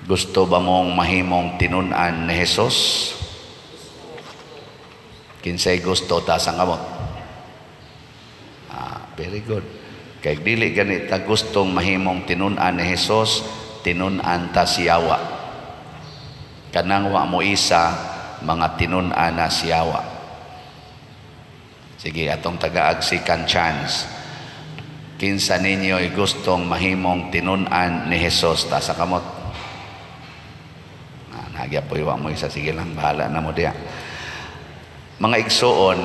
Gusto ba mong mahimong tinun-an ni Jesus? Kinsay gusto ta sa kamot? Very good. Kay dili ganit ta gustong mahimong tinun-an ni Jesus, tinun-an ta siyawa. Kanang wa mo isa mga tinun-an na siyawa. Sige, atong taga-agsikan chance. Kinsa ninyo'y gustong mahimong tinun-an ni Jesus ta sa kamot? Nagya po iwa mo isa, sige lang, bahala na mo diya. Mga igsoon,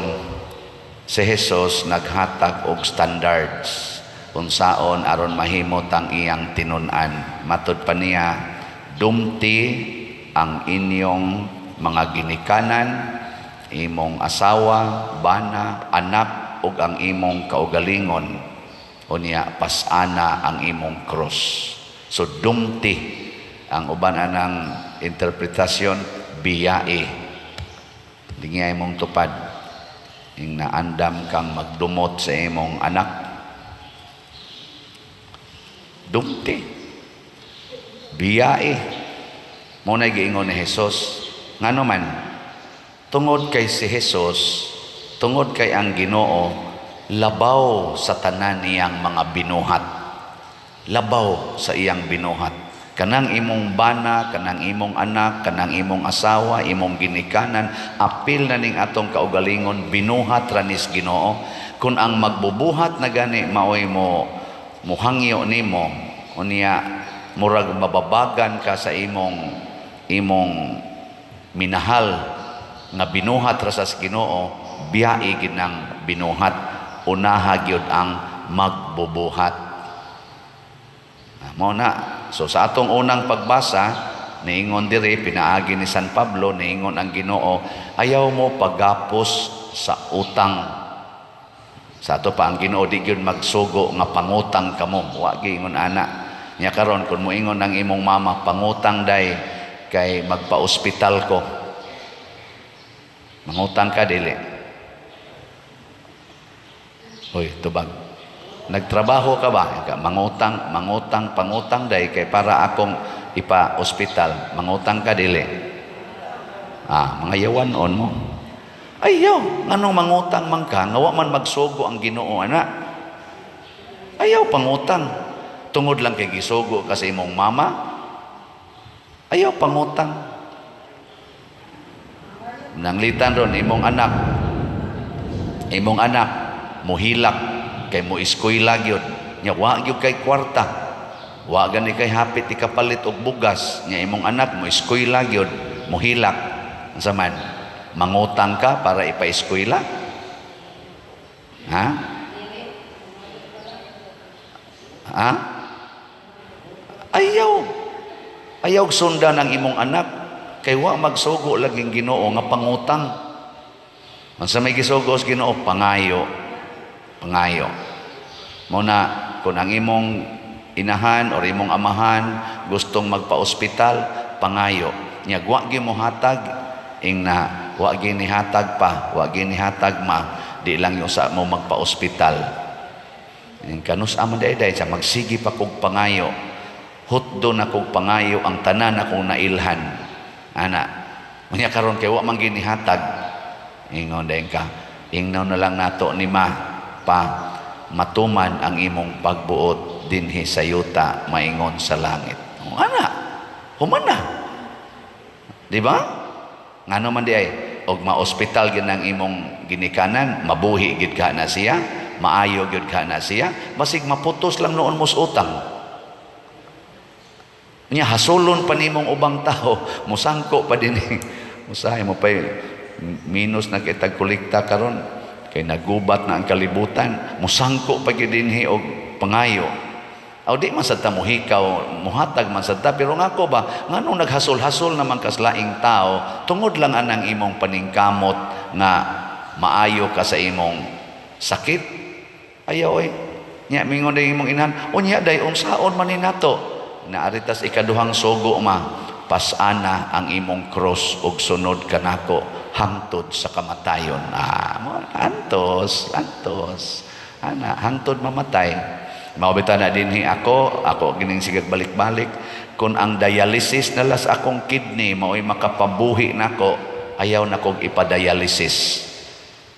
si Jesus naghatag og standards unsaon aron mahimot ang iyang tinun-an. Matud pa niya, dumti ang inyong mga ginikanan, imong asawa, bana, anak, ug ang imong kaugalingon. Unya, pasana ang imong cross. So, dumti. Ang uban anang interpretasyon, biyae. Dingay mong tupad. Yung naandam kang magdumot sa imong anak. Dumti. Biyae. Muna giingon ni Jesus. Ngano man, tungod kay si Jesus, tungod kay ang Ginoo, labaw sa tanan niyang mga binuhat. Labaw sa iyang binuhat. Kanang imong bana, kanang imong anak, kanang imong asawa, imong ginikanan, apil na ning atong kaugalingon, binuhat ranis Ginoo. Kung ang magbubuhat na gani maoy mo muhangyo nimo, unya murag mababagan ka sa imong minahal nga binuhat ra sa Ginoo, biyae gid nang binuhat, unaha gyud ang magbubuhat. Mao na. So sa atong unang pagbasa, niingon diri, pinaagi ni San Pablo, niingon ang Ginoo, ayaw mo pagapos sa utang. Sa ato pa ang Ginoo, di gyud magsugo nga pangutang kamo. Wa giingon ana. Nya karon kun moingon ang imong mama, pangutang day kay magpa-ospital ko. Mangutang ka dili. Hoy, tubag. Nagtrabaho ka ba? Pangutang day kay para akong ipa-ospital. Mangutang ka dili. Mga yawanon mo. Ayaw, nganong mangutang man ka, nga wa man magsugo ang Ginoo ana. Ayaw pangutang. Tungod lang kay gisugo ka sa imong mama. Ayaw pangutang. Nanglitan ron imong anak muhilak kay mo eskwela gyud. Nya wa gyud kay kwarta. Wa gani kay hapit ikapalit og bugas. Nya imong anak mo eskwela gyud, muhilak. Unsa man? Mangutang ka para ipa-eskwela? Ayaw sundan ang imong anak kay wa magsugo laging Ginoo nga pangutang. Unsa may gisugo sa Ginoo? Pangayo. Muna, kung ang imong inahan o imong amahan gustong magpa-ospital, pangayo. Nya wa gyud mo hatag ingna, wa gyud ni hatag pa, wa gyud ni hatag ma, di lang yung sa mo magpa-ospital. Kanus amon day sa magsigi pa kog pangayo. Hutdo na kog pangayo ang tanan akong nailhan. Ana, unya karon kay wa man gyud ni hatag. Ingon day ka, ingnaw na lang nato ni ma pa matuman ang imong pagbuot dinhi sa yuta maingon sa langit. Humana. Di ba? Ngano man di ay og ma-ospital gyud ang imong ginikanan, mabuhi gyud ka na siya, maayo gyud ka na siya, basig maputos lang noon mo sa utang. Nya hasulon pa nimong ubang tao, musangko pa dinhi. Usahay mo pa minus na kitag kolekta karon. Kay nagubat na ang kalibutan, musangko pa gyud dinhi og pangayo. Aw di man sad ta muhikaw, muhatag man sad ta, pero ngako ba nganong naghasol-hasol naman kaslaing tao tungod lang anang imong paningkamot nga maayo ka sa imong sakit. Ayaw nya mingon day imong inan, unya day unsaon man ni nato? Naaritas ikaduhang sugo pasana ang imong cross ug sunod kanako hangtod sa kamatayon. Antos. Hangtod mamatay. Maubita na dinhi ako gining sigag balik-balik. Kung ang dialysis nala sa akong kidney mao'y makapabuhi nako, ayaw na kong ipadialysis.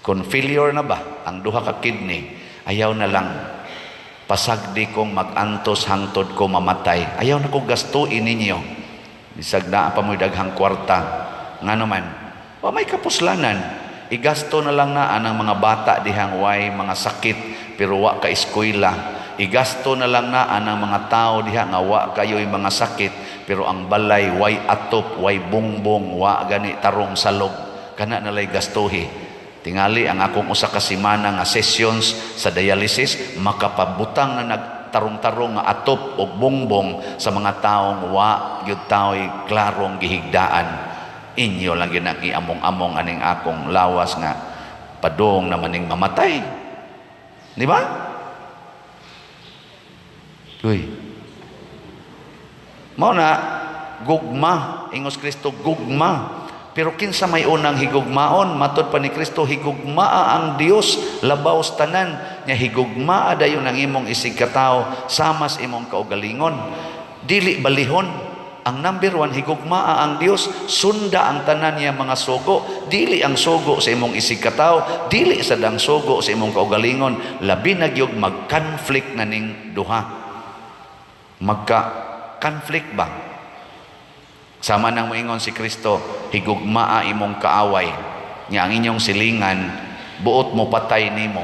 Kung failure na ba ang duha ka kidney, ayaw na lang pasagdi kong mag-antos hangtod ko mamatay. Ayaw na kong gastuin ninyo. Bisag na pa mo'y daghang kwarta. Nga naman, may kapuslanan. Igasto na lang na ang mga bata dihang way mga sakit pero wa ka eskwela. Igasto na lang na ang mga tao diha nga wa kayo'y mga sakit pero ang balay way atop, way bungbong, wa gani tarong salog. Kana nalay gastuhi. Tingali ang akong usa ka semana nga sessions sa dialysis makapabutang na nagtarong-tarong nga atop o bongbong sa mga taong wa gyud tao'y klarong gihigdaan. Inyo lang gyud among-among aning akong lawas nga padung na maning mamatay. Di ba? Uy. Mao na gugma, ingos Kristo gugma. Pero kinsa may unang higugmaon, matod pa ni Kristo, higugmaa ang Dios labaw sa tanan. Nya higugmaa dayon ang imong isig katao samas imong kaugalingon. Dili balihon. Ang number 1, higugmaa ang Dios, sunda ang tanan niya mga sugo. Dili ang sugo sa imong isig katao, dili sa dang sugo sa imong kaugalingon. Labi na gyud mag-conflict na ning duha. Magka-conflict ba? Sama nang moingon si Kristo, higugmaa imong kaaway. Nya ang inyong silingan, buot mo patay nimo.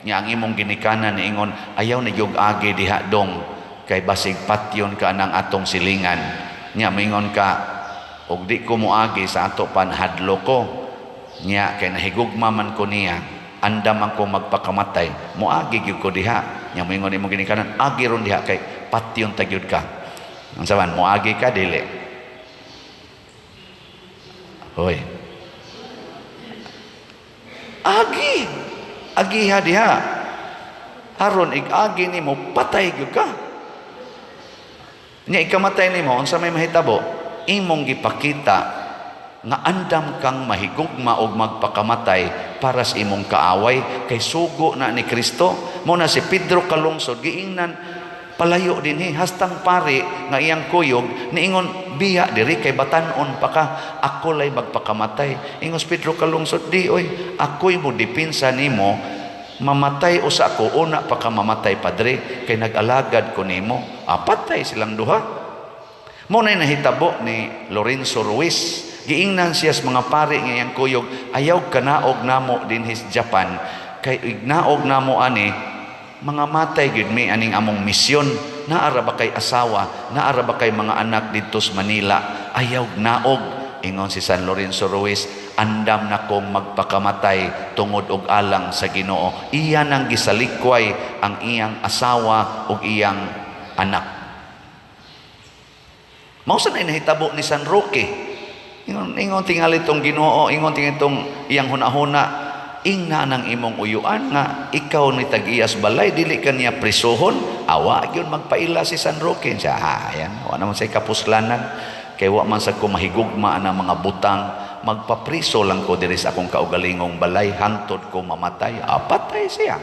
Nya ang imong ginikanan niingon, ayaw ni gyud agi diha dong, kay basig patyon ka nang atong silingan. Nya moingon ka, og di ko moagi sa ato panhadlo ko. Nya kay nahigugma man ko niya, andam man ko magpakamatay. Moagi gyud ko diha. Nya moingon imong ginikanan, agi ron diha kay patyon tagyud ka. Ang saban, moagi ka dili. Hoy. Agi ha diha. Aron ig-agi nimo patay gyud ka. Nya ikamatay nimo unsa may mahitabo? Imong gipakita nga andam kang mahigugma og magpakamatay para sa imong kaaway kay sugo na ni Kristo. Mo na si Pedro kalungsod giingnan palayo dinhi hastang pari nga iyang kuyog niingon biya diri kay batan-on pa ka, ako lay magpakamatay. Ingos Pedro kalungsod, di oy, ako'y mo dipinsa nimo, mamatay usa ko una pa ka mamatay padre kay nag-alagad ko nimo. Patay silang duha. Mo nay nahitabo ni Lorenzo Ruiz, giingnan siya sa mga pari nga iyang kuyog, ayaw kanaog namo dinhi sa Japan kay ignaog namo ani mga matay gid mi aning among misyon. Naara ba kay asawa, naara ba kay mga anak dito sa Manila, ayaw naog. Ingon si San Lorenzo Ruiz, andam na kong magpakamatay tungod og alang sa Ginoo. Iya nang gisalikway ang iyang asawa ug iyang anak. Mao sa nay nahitabo ni San Roque. Ingon tingali tong Ginoo, ingon tingali tong iyang hunahuna, ingna nang imong uyuan nga ikaw ni tag-iyas balay, dili ka niya prisohon. Awa yun magpaila si San Roque. Siya, ayan, wa naman say kapuslanan. Kay wa man sa kumahigugma ng mga butang, magpapriso lang ko diri sa akong kaugalingong balay, hantod ko mamatay. Patay siya.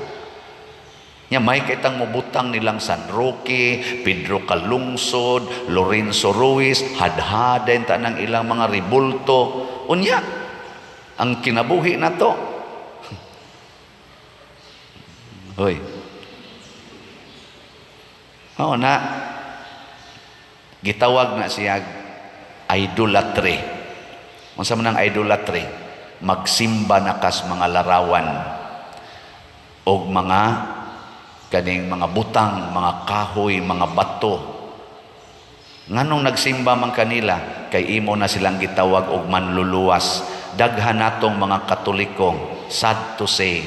Nya may kitang mubutang nilang San Roque, Pedro Kalungsod, Lorenzo Ruiz, hadhaden ta ng ilang mga ribulto. Unya, ang kinabuhi na to, hoy. Oo na. Gitawag na siya idolatry. Unsa man ang idolatry? Magsimba na kas mga larawan og mga kaning mga butang, mga kahoy, mga bato. Nganong nagsimba man kanila kay imo na silang gitawag og manluluwas. Daghan natong mga Katoliko, sad to say,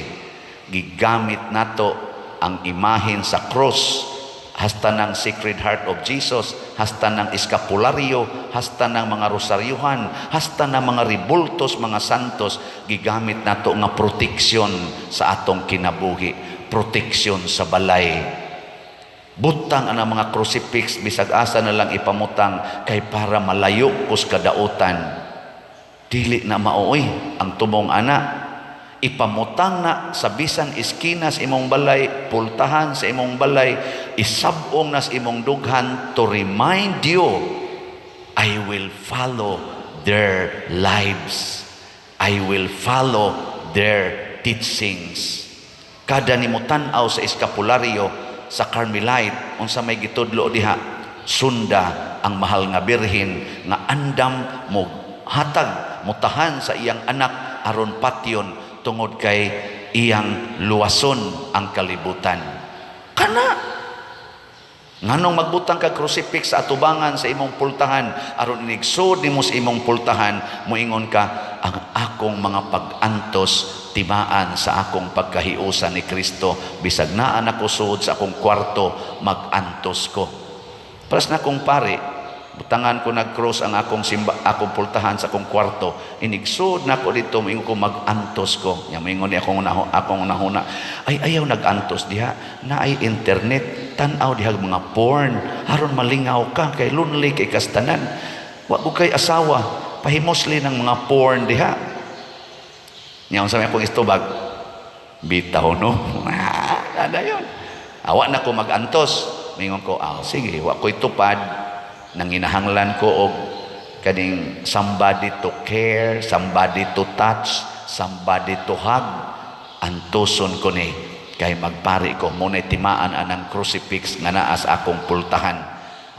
gigamit nato ang imahen sa cross, hasta ng Sacred Heart of Jesus, hasta ng eskapularyo, hasta ng mga rosaryuhan, hasta ng mga ribultos, mga santos, gigamit nato nga proteksyon sa atong kinabuhi, proteksyon sa balay. Butang ang mga crucifix, bisag asa na lang ipamutang kay para malayo kus kadautan. Dili na maoy ang tumong ana. ipamutang na sa bisan iskinas imong balay, pultahan sa imong balay, isabong nas imong dughan to remind you, I will follow their lives. I will follow their teachings. Kada nimo tan-aw sa eskapularyo sa Carmelite, unsa may gitudlo diha, sunda ang mahal nga birhen nga andam mo hatag mutahan sa iyang anak aron patyon tungod kay iyang luwason ang kalibutan. Kana nganong magbutang ka crucifix sa atubangan sa imong pultahan aron inigsud nimo sa imong pultahan, moingon ka, ang akong mga pag-antos timaan sa akong pagkahiusa ni Kristo, bisag naa ako suod sa akong kwarto, mag-antos ko. Paras na kong pare, butangan ko nag-cross ang akong akong pultahan sa akong kwarto, inigsud na ko dito, moingon ko mag-antos ko. Nya moingon ni akong nahuna, ay ayaw nag-antos diha, na ay internet, tan-aw diha mga porn, aron malingaw ka kay lonely kay kastanan. Wa ko kay asawa, pahimosli ng mga porn diha. Nya unsa may akong istubag, bitaw no. Ada yon. Awa na ko mag-antos. Mingon ko, sige, wa ko'y tupad. Nanginahanglan ko og kaning somebody to care, somebody to touch, somebody to hug. Antuson ko ni kay magpari ko muna'y timaan anang crucifix nga naa sa akong pultahan.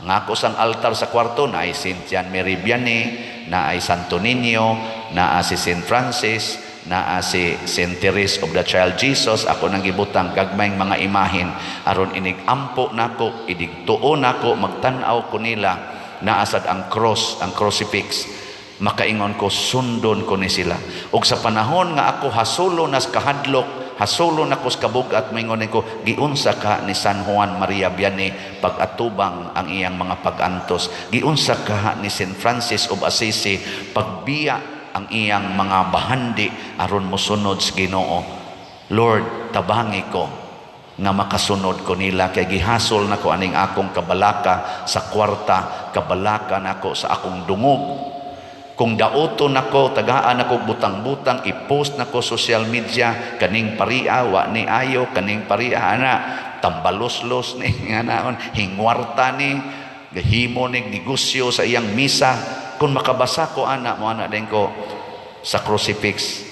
Ang ako sang altar sa kwarto na ay St. John Mary Vianney, na ay Santo Niño, na si St. Francis, na si St. Therese of the Child Jesus. Ako nang gibutang gagmayng mga imahin aron inigampo nako, idigtuo nako, magtan-aw ko nila naasad ang cross, ang crucifix, makaingon ko, sundon ko ni sila. Ug sa panahon nga ako hasulo nas kahadlok, hasulo na ko sa kabugat, maingonin ko, giunsa ka ni San Juan Maria Vianney pag-atubang ang iyang mga pag-antos, giunsa ka ni St. Francis of Assisi pagbiya ang iyang mga bahandi aron mosunod sa Ginoo. Lord, tabangi ko nga makasunod ko nila, kay gihasol na ko aning akong kabalaka sa kwarta, kabalaka nako sa akong dungog. Kung dauto nako, tagaan nako butang-butang, i-post nako social media, kaning paria wa ni ayo, kaning paria ana tambaloslos ni nganaon, hingwarta ni gahimo ni negosyo sa iyang misa. Kung makabasa ko ana mo ana din ko sa crucifix,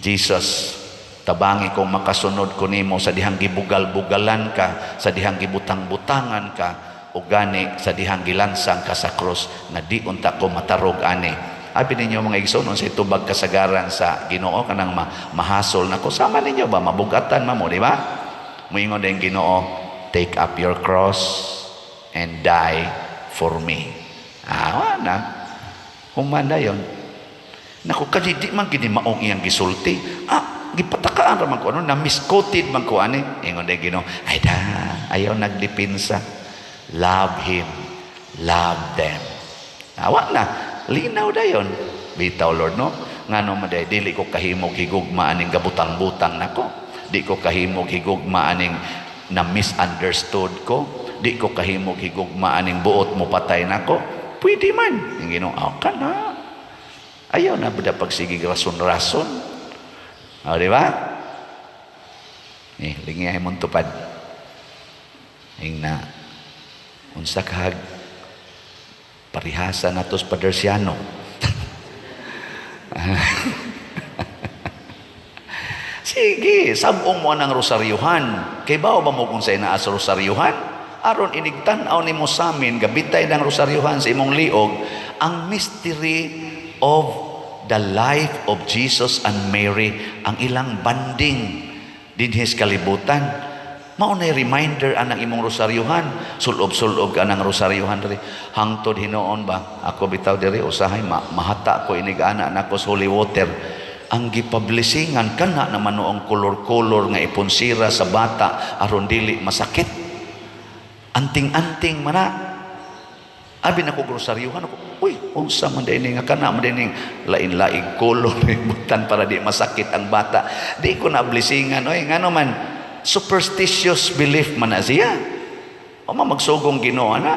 Jesus, tabangi kong makasunod ko nimo sa dihang gibugal-bugalan ka, sa dihang gibutang-butangan ka, o gani sa dihang gilansang ka sa cross, na di unta ko matarog ani. Abi ninyo mga igsoon, sa itubag kasagaran sa Ginoo kanang mahasol nako, sama ninyo ba mabugatan mamo, di ba? Moingon din Ginoo, take up your cross and die for me. Na humana yon. Naku, kadidi man gini maong iyang gisulti. Gipatakaan raman ko, na misquoted man ko ani. Ingon din Ginoo, ay da, ayaw nagdipinsa. Love him, love them. Awa na, linaw da yon. Bitaw Lord, no? Ngano maday, dili ko kahimog higugma aning gabutang-butang nako. Di ko kahimog higugma aning na misunderstood ko. Di ko kahimog higugma aning buot mo patay nako. Pwede man. Yung Ginoo, ka na. Ayaw na ba pagsigig rason-rason? Di ba? Lingihay mong tupad. Yung na, unsa kahag parihasa na tos Padersiano. Sige, sabong mo ng rosaryuhan. Kay ba mo kung sa inaas rosaryuhan? Aron inigtan-aw nimo sa amin, gabitay ng rosaryuhan sa imong liog, ang mystery of the life of Jesus and Mary, ang ilang banding dinhis kalibutan. Maunay reminder anang imong rosaryuhan, sulob-sulob ka anang rosaryuhan diri. Hangtod hinoon ba, ako bitaw diri usahay mahata ko inigana nako sa holy water. Ang gipublisingan kana naman noong kolor-kolor nga iponsira sa bata aron dili masakit. Anting-anting mana. Abi na ko grosaryuhan ako. Uy, unsa man din nga kana man din lain-laing kolor butan para di masakit ang bata. Di ko na blisingan oy ngano man superstitious belief man na siya. O magsugong Ginoo na.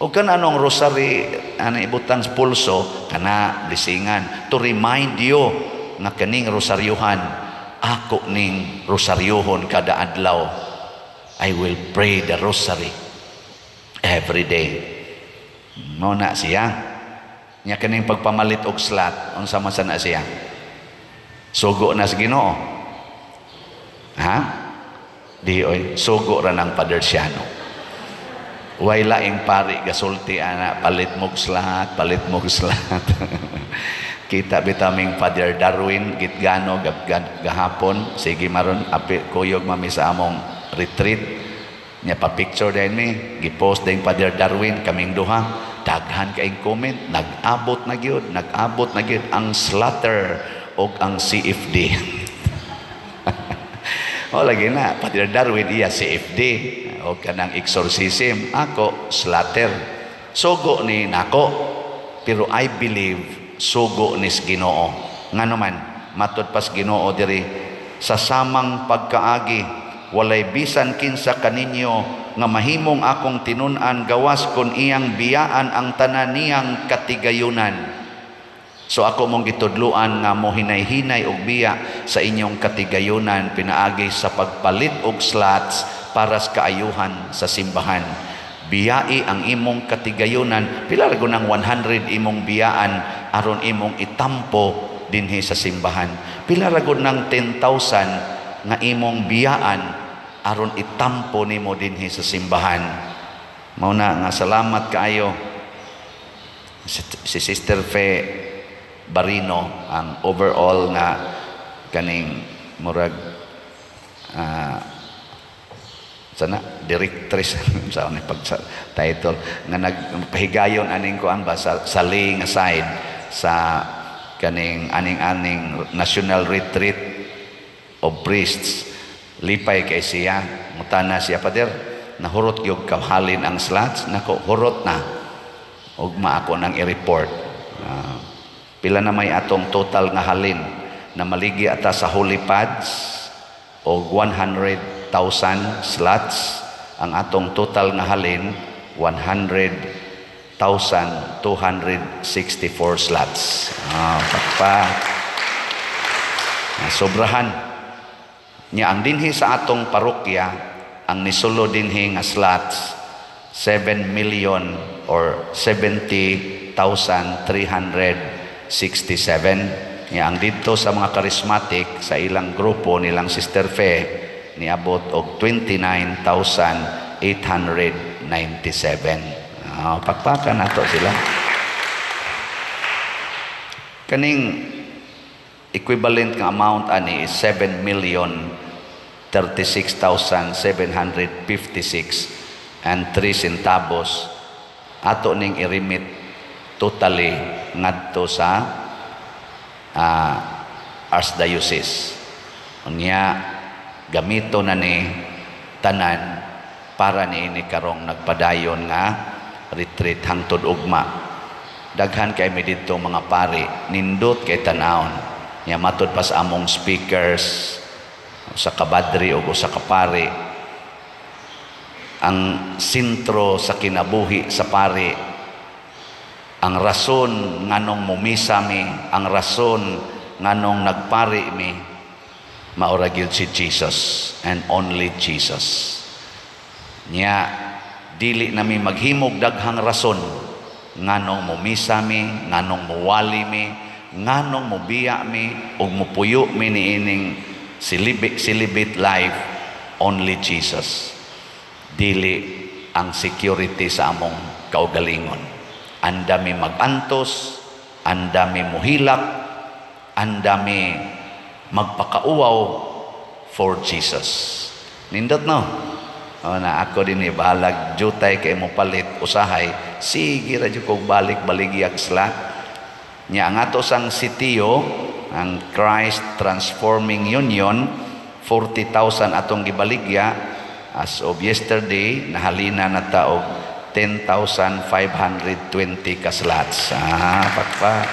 O kana anong rosary ana ibutang sa pulso kana blisingan to remind you nga kaning rosaryuhan, ako ning rosaryohon kada adlaw. I will pray the rosary every day. Mao na siya. Nya kaning pagpamalit og slot, unsa man sana siya? Sugo na sa Ginoo. Ha? Di oy, sugo ra ng Padersiano. Way laing pari gasulti ana, palit mog slot, palit mog slot. Kita bitaming Father Darwin gitgano gahapon, sige maron api kuyog mami sa among retreat. Nya pa picture din mi, gipost din Father Darwin kaming duha. Daghan kaing comment, nag-abot na gyud ang slaughter og ang CFD. O lagi na, Father Darwin iya CFD o kanang exorcism, ako slaughter. Sugo ni nako, pero I believe sugo nis Ginoo. Ngano man matud pas Ginoo diri sa samang pagkaagi, walay bisan kinsa kaninyo nga mahimong akong tinun-an gawas kon iyang biyaan ang tanan niyang katigayunan. So ako mong gitudluan nga mo hinay-hinay og biya sa inyong katigayunan pinaagi sa pagpalit og slots para sa kaayuhan sa simbahan. Biyai ang imong katigayunan, pila ra gunang 100 imong biyaan aron imong itampo dinhi sa simbahan. Pila ra gunang 10,000 nga imong biyaan aron itampo nimo dinhi sa simbahan. Mao na nga salamat kaayo si Sister Fe Barino ang overall nga kaning murag sana directress sa ni pag title nga nagpahigayon aning kuan ba sa laying aside sa kaning aning national retreat of priests. Lipay kay siya, mutana siya pader, nahurot yung kahalin ang slots, nako hurot na ugma ako nang i-report. Pila na may atong total nga halin na maligi ata sa holy pads o 100,000 slots. Ang atong total nga halin 100,264 slots. Sobrahan nya ang dinhi sa atong parokya ang nisulo dinhi nga slots 7 million or 70,367. Nya ang dito sa mga charismatic sa ilang grupo nilang Sister Fe niabot og 29,897. Pakpakan nato sila. Kaning equivalent nga amount ani is 7,036,756 and 3 centavos ato ning i-remit totally ngadto sa archdiocese. Unya gamito na ni tanan para niini karong nagpadayon nga retreat hangtod ugma. Daghan kay mi didto mga pari, nindot kay tanawon. Nya matud pa sa among speakers sa kabadri o sa kapari, ang sentro sa kinabuhi sa pari, ang rason nganong mumisa mi, ang rason nganong nagpari mi, maura gyud si Jesus and only Jesus. Nya dili nami maghimog daghang rason nganong mumisa mi, nganong muwali mi, nganong mubiya mi o mupuyo mi niining silibit life, only Jesus. Dili ang security sa among kaugalingon. Andami magantos, andami muhilak, andami magpakauaw for Jesus. Nindot no? O na ako din ibahalag jutay kay mo palit usahay, sige ra jud kog balik-baligyag slot. Nya ang ato sang sitiyo, ang Christ Transforming Union, 40,000 atong gibaligya. As of yesterday, nahalina na taog 10,520 ka slots. Pakpa.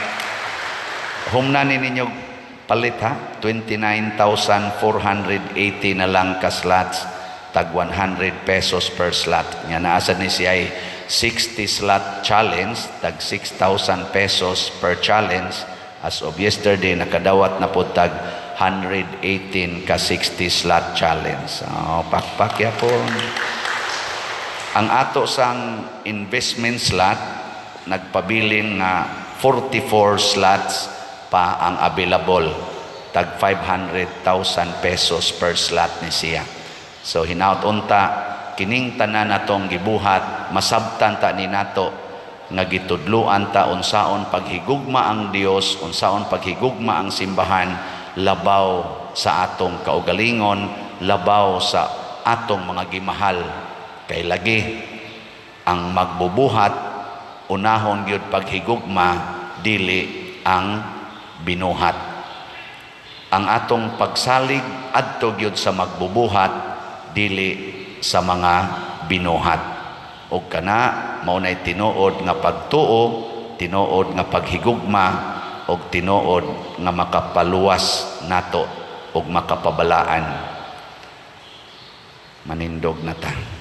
Humnani ninyo palit ha, 29,480 na lang ka slots, tag 100 pesos per slot. Nya naasa ni siya ay 60 slot challenge, tag 6,000 pesos per challenge, As of yesterday, nakadawat na po tag 118 ka 60 slot challenge. Pakpakya po. Ang ato sang investment slot, nagpabilin nga 44 slots pa ang available. Tag 500,000 pesos per slot ni siya. So hinaut unta, kining tanan natong gibuhat, masabtan ta ni nato nga gitudluan ta unsaon paghigugma ang Dios, unsaon paghigugma ang simbahan, labaw sa atong kaugalingon, labaw sa atong mga gimahal. Kay lagi ang magbubuhat, unahon gyud paghigugma, dili ang binuhat. Ang atong pagsalig adto gyud sa magbubuhat, dili sa mga binuhat. O kana maunay tinuod nga pagtuo, tinuod nga paghigugma, og tinuod nga makapaluwas nato og makapabalaan. Manindog na ta.